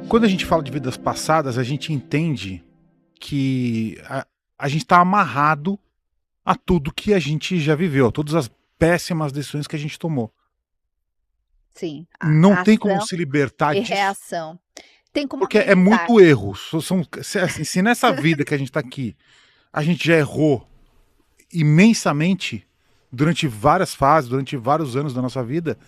Quando a gente fala de vidas passadas, a gente entende que a gente está amarrado a tudo que a gente já viveu, a todas as péssimas decisões que a gente tomou. Sim, Não a tem como ação se libertar e disso, reação. Tem como porque é amenizar. muito erro. Se nessa vida que a gente está aqui, a gente já errou imensamente durante várias fases, durante vários anos da nossa vida,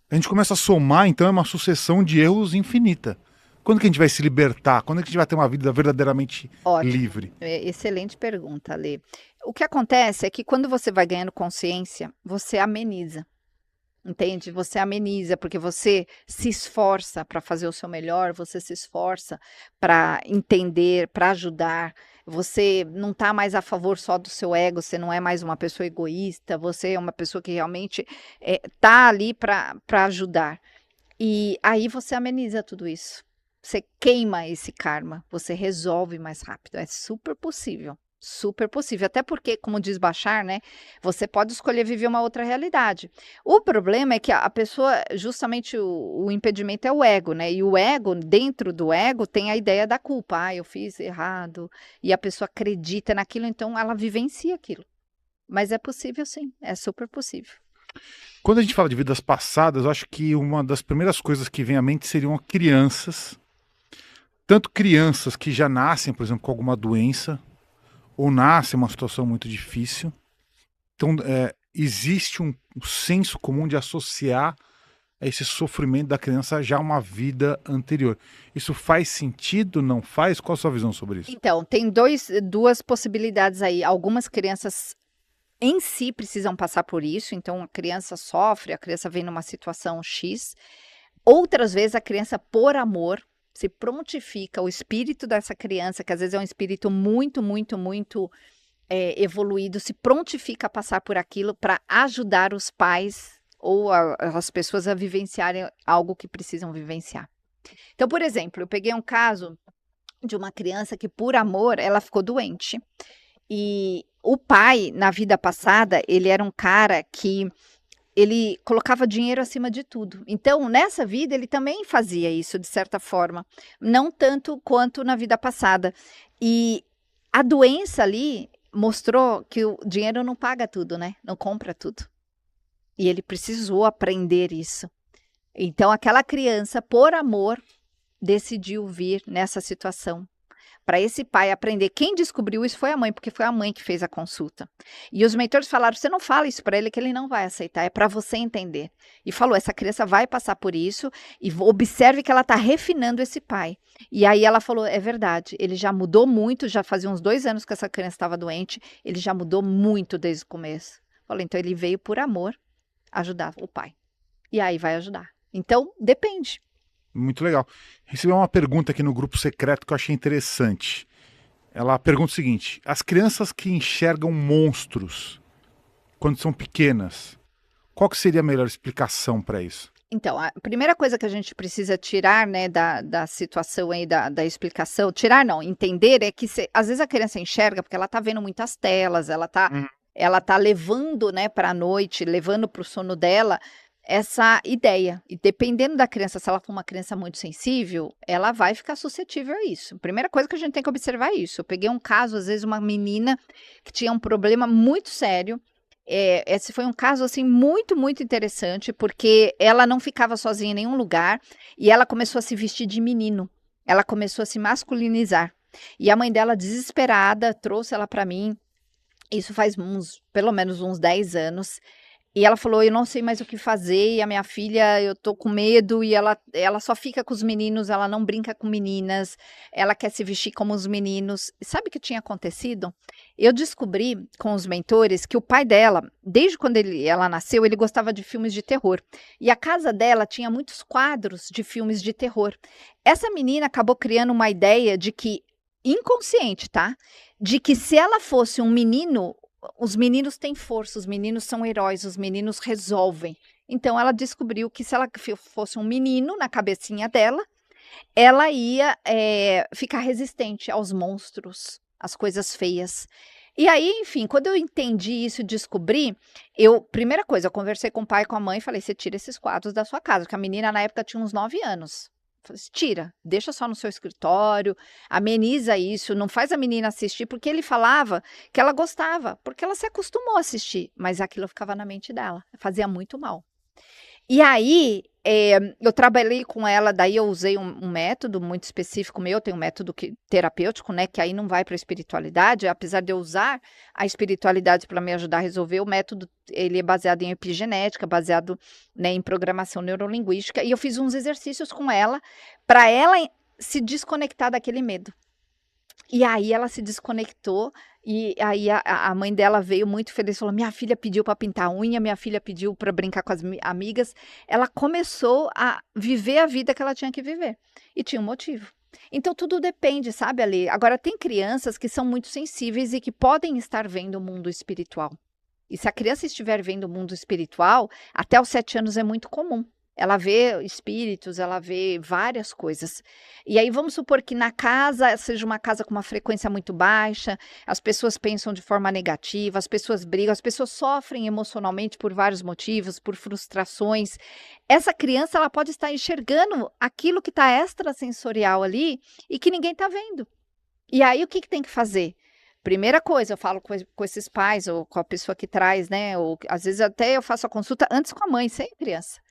a gente começa a somar, então é uma sucessão de erros infinita. Quando que a gente vai se libertar? Quando que a gente vai ter uma vida verdadeiramente Ótimo, livre? excelente pergunta, Lê. O que acontece é que quando você vai ganhando consciência, você ameniza, entende? Você ameniza, porque você se esforça para fazer o seu melhor, você se esforça para entender, para ajudar. Você não está mais a favor só do seu ego, você não é mais uma pessoa egoísta, você é uma pessoa que realmente está ali para ajudar. E aí você ameniza tudo isso. Você queima esse karma, você resolve mais rápido. É super possível. Super possível. Até porque, como diz Bashar, né? Você pode escolher viver uma outra realidade. O problema é que a pessoa, justamente o impedimento é o ego, né? E o ego, dentro do ego, tem a ideia da culpa. Ah, eu fiz errado. E a pessoa acredita naquilo, então ela vivencia aquilo. Mas é possível sim, é super possível. Quando a gente fala de vidas passadas, eu acho que uma das primeiras coisas que vem à mente seriam crianças. Tanto crianças que já nascem, por exemplo, com alguma doença, ou nascem em uma situação muito difícil. Então, existe um senso comum de associar esse sofrimento da criança já a uma vida anterior. Isso faz sentido? Não faz? Qual a sua visão sobre isso? Então, tem duas possibilidades aí. Algumas crianças em si precisam passar por isso, então a criança sofre, a criança vem numa situação X. Outras vezes a criança, por amor, se prontifica, o espírito dessa criança, que às vezes é um espírito muito, muito, muito evoluído, se prontifica a passar por aquilo para ajudar os pais ou as pessoas a vivenciarem algo que precisam vivenciar. Então, por exemplo, eu peguei um caso de uma criança que, por amor, ela ficou doente. E o pai, na vida passada, ele era um cara que ele colocava dinheiro acima de tudo. Então, nessa vida, ele também fazia isso, de certa forma. Não tanto quanto na vida passada. E a doença ali mostrou que o dinheiro não paga tudo, né? Não compra tudo. E ele precisou aprender isso. Então, aquela criança, por amor, decidiu vir nessa situação para esse pai aprender. Quem descobriu isso foi a mãe, porque foi a mãe que fez a consulta. E os mentores falaram: você não fala isso para ele, que ele não vai aceitar, é para você entender. E falou: essa criança vai passar por isso, e observe que ela está refinando esse pai. E aí ela falou: é verdade, ele já mudou muito, já fazia uns 2 anos que essa criança estava doente, ele já mudou muito desde o começo. Falei: então ele veio por amor ajudar o pai. E aí vai ajudar. Então, depende. Muito legal. Recebi uma pergunta aqui no grupo secreto que eu achei interessante. Ela pergunta o seguinte: as crianças que enxergam monstros quando são pequenas, qual que seria a melhor explicação para isso? Então, a primeira coisa que a gente precisa tirar, né, da situação aí, da explicação, tirar não, entender é que às vezes a criança enxerga porque ela tá vendo muitas telas, Hum. ela tá levando, né, para a noite, levando para o sono dela essa ideia. E dependendo da criança, se ela for uma criança muito sensível, ela vai ficar suscetível a isso. Primeira coisa que a gente tem que observar é isso. Eu peguei um caso, às vezes, uma menina que tinha um problema muito sério. Esse foi um caso, assim, muito, muito interessante, porque ela não ficava sozinha em nenhum lugar e ela começou a se vestir de menino. Ela começou a se masculinizar. E a mãe dela, desesperada, trouxe ela para mim. Isso faz pelo menos uns 10 anos. E ela falou: eu não sei mais o que fazer, e a minha filha, eu tô com medo, e ela só fica com os meninos, ela não brinca com meninas, ela quer se vestir como os meninos. E sabe o que tinha acontecido? Eu descobri com os mentores que o pai dela, desde quando ela nasceu, ele gostava de filmes de terror. E a casa dela tinha muitos quadros de filmes de terror. Essa menina acabou criando uma ideia de que, inconsciente, tá? De que se ela fosse um menino, os meninos têm força, os meninos são heróis, os meninos resolvem. Então ela descobriu que se ela fosse um menino na cabecinha dela, ela ia ficar resistente aos monstros, às coisas feias. E aí, enfim, quando eu entendi isso e descobri, primeira coisa, eu conversei com o pai e com a mãe e falei: você tira esses quadros da sua casa, porque a menina na época tinha uns 9 anos. Falei assim, tira, deixa só no seu escritório, ameniza isso, não faz a menina assistir, porque ele falava que ela gostava, porque ela se acostumou a assistir, mas aquilo ficava na mente dela, fazia muito mal. E aí, eu trabalhei com ela, daí eu usei um método muito específico meu, tem um método terapêutico, né, que aí não vai para a espiritualidade, apesar de eu usar a espiritualidade para me ajudar a resolver, o método, ele é baseado em epigenética, baseado, né, em programação neurolinguística, e eu fiz uns exercícios com ela, para ela se desconectar daquele medo. E aí ela se desconectou, e aí a mãe dela veio muito feliz, falou: "Minha filha pediu para pintar a unha, minha filha pediu para brincar com as amigas". Ela começou a viver a vida que ela tinha que viver, e tinha um motivo. Então tudo depende, sabe, Ali. Agora tem crianças que são muito sensíveis e que podem estar vendo o mundo espiritual. E se a criança estiver vendo o mundo espiritual, até os 7 anos é muito comum. Ela vê espíritos, ela vê várias coisas. E aí vamos supor que na casa seja uma casa com uma frequência muito baixa, as pessoas pensam de forma negativa, as pessoas brigam, as pessoas sofrem emocionalmente por vários motivos, por frustrações. Essa criança, ela pode estar enxergando aquilo que está extrasensorial ali e que ninguém está vendo. E aí o que tem que fazer? Primeira coisa, eu falo com esses pais ou com a pessoa que traz, né? Ou às vezes até eu faço a consulta antes com a mãe, sem a criança.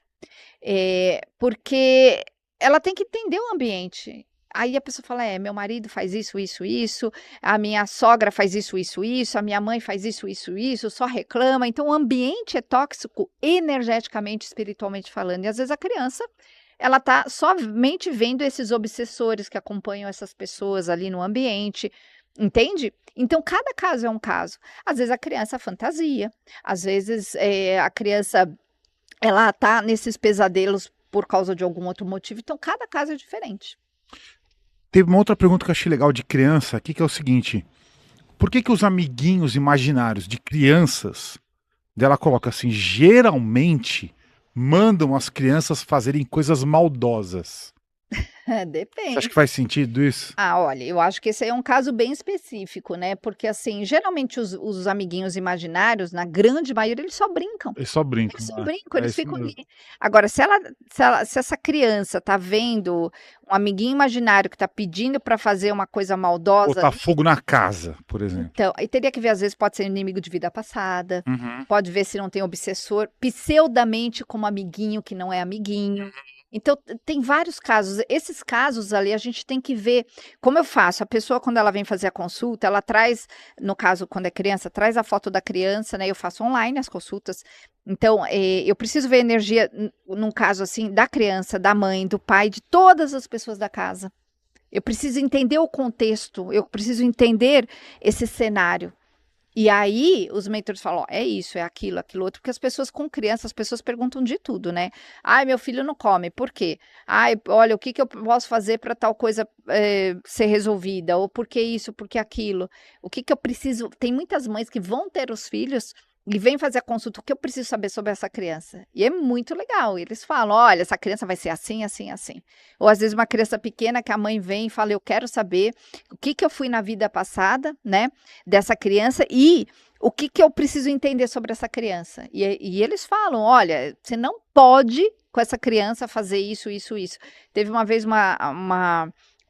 Porque ela tem que entender o ambiente. Aí a pessoa fala: meu marido faz isso, isso, isso, a minha sogra faz isso, isso, isso, a minha mãe faz isso, isso, isso, só reclama. Então o ambiente é tóxico energeticamente, espiritualmente falando. E às vezes a criança, ela tá somente vendo esses obsessores que acompanham essas pessoas ali no ambiente, entende? Então cada caso é um caso. Às vezes a criança fantasia, às vezes a criança, ela tá nesses pesadelos por causa de algum outro motivo, então cada caso é diferente. Teve uma outra pergunta que eu achei legal de criança aqui, que é o seguinte: por que os amiguinhos imaginários de crianças, dela coloca assim, geralmente mandam as crianças fazerem coisas maldosas? Você acha Depende. que faz sentido isso? Olha, eu acho que esse aí é um caso bem específico, né, porque, assim, geralmente os amiguinhos imaginários, na grande maioria, eles só brincam. Eles só brincam, Eles só né? brincam, É eles isso ficam mesmo. ali. Agora, se essa criança tá vendo um amiguinho imaginário que tá pedindo para fazer uma coisa maldosa Botar ali, fogo na casa, por exemplo. então, aí teria que ver, às vezes pode ser inimigo de vida passada, Uhum. pode ver se não tem obsessor, pseudamente como amiguinho que não é amiguinho. Então, tem vários casos. Esses casos ali a gente tem que ver como eu faço. A pessoa, quando ela vem fazer a consulta, ela traz, no caso, quando é criança, traz a foto da criança, né? Eu faço online as consultas. Então, eu preciso ver a energia, num caso assim, da criança, da mãe, do pai, de todas as pessoas da casa. Eu preciso entender o contexto, eu preciso entender esse cenário. E aí, os mentores falam: ó, é isso, é aquilo, aquilo outro, porque as pessoas com criança, as pessoas perguntam de tudo, né? Ai, meu filho não come, por quê? Ai, olha, o que eu posso fazer para tal coisa ser resolvida? Ou por que isso, por que aquilo? O que eu preciso? Tem muitas mães que vão ter os filhos e vêm fazer a consulta, o que eu preciso saber sobre essa criança? E é muito legal. Eles falam: olha, essa criança vai ser assim, assim, assim. Ou às vezes uma criança pequena que a mãe vem e fala: eu quero saber o que eu fui na vida passada, né, dessa criança e o que eu preciso entender sobre essa criança. E eles falam: olha, você não pode com essa criança fazer isso, isso, isso. Teve uma vez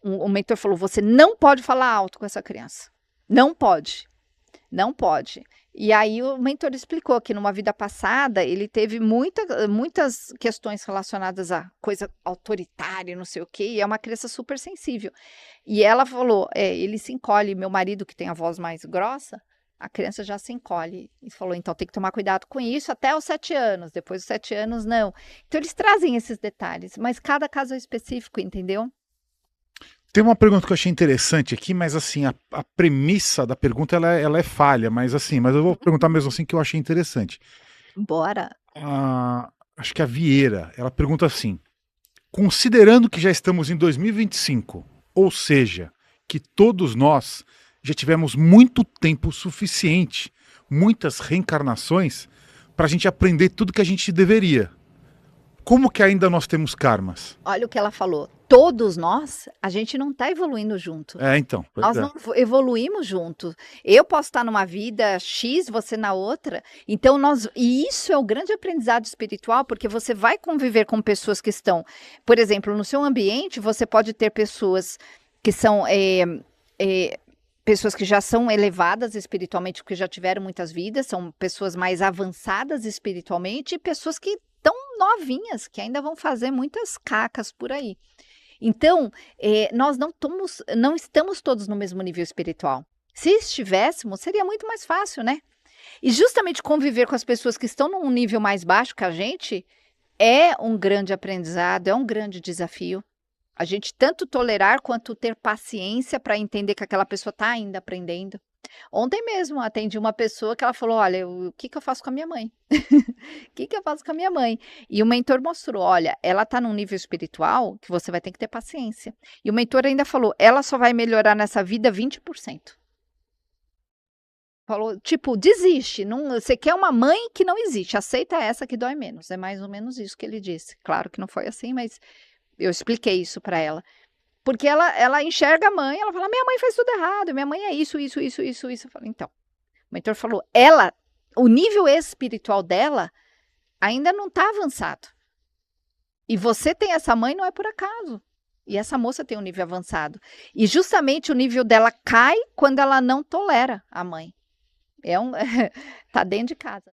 um mentor falou: você não pode falar alto com essa criança. Não pode. Não pode. E aí o mentor explicou que numa vida passada ele teve muitas questões relacionadas a coisa autoritária, não sei o quê, e é uma criança super sensível. E ela falou, ele se encolhe, meu marido que tem a voz mais grossa, a criança já se encolhe. E falou: então tem que tomar cuidado com isso até os 7 anos, depois dos 7 anos não. Então eles trazem esses detalhes, mas cada caso é específico, entendeu? Tem uma pergunta que eu achei interessante aqui, mas assim, a premissa da pergunta ela é falha, mas assim, mas eu vou perguntar mesmo assim que eu achei interessante. Bora. Acho que a Vieira, ela pergunta assim: considerando que já estamos em 2025, ou seja, que todos nós já tivemos muito tempo suficiente, muitas reencarnações, para a gente aprender tudo que a gente deveria. Como que ainda nós temos karmas? Olha o que ela falou. Todos nós, a gente não está evoluindo junto. Então. Nós não evoluímos junto. Eu posso estar numa vida X, você na outra. Então, e isso é o grande aprendizado espiritual, porque você vai conviver com pessoas que estão, por exemplo, no seu ambiente, você pode ter pessoas que são pessoas que já são elevadas espiritualmente, porque já tiveram muitas vidas, são pessoas mais avançadas espiritualmente, e pessoas que estão novinhas, que ainda vão fazer muitas cacas por aí. Então, nós não estamos todos no mesmo nível espiritual. Se estivéssemos, seria muito mais fácil, né? E justamente conviver com as pessoas que estão num nível mais baixo que a gente é um grande aprendizado, é um grande desafio. A gente tanto tolerar quanto ter paciência para entender que aquela pessoa está ainda aprendendo. Ontem mesmo atendi uma pessoa que ela falou, olha, o que eu faço com a minha mãe? O que eu faço com a minha mãe? E o mentor mostrou, olha, ela está num nível espiritual que você vai ter que ter paciência. E o mentor ainda falou, ela só vai melhorar nessa vida 20%. Falou, tipo, desiste, você quer uma mãe que não existe, aceita essa que dói menos. É mais ou menos isso que ele disse. Claro que não foi assim, mas eu expliquei isso para ela. Porque ela enxerga a mãe, ela fala, minha mãe faz tudo errado, minha mãe é isso. Eu falo, então, o mentor falou, o nível espiritual dela ainda não está avançado. E você tem essa mãe não é por acaso. E essa moça tem um nível avançado. E justamente o nível dela cai quando ela não tolera a mãe. Tá dentro de casa.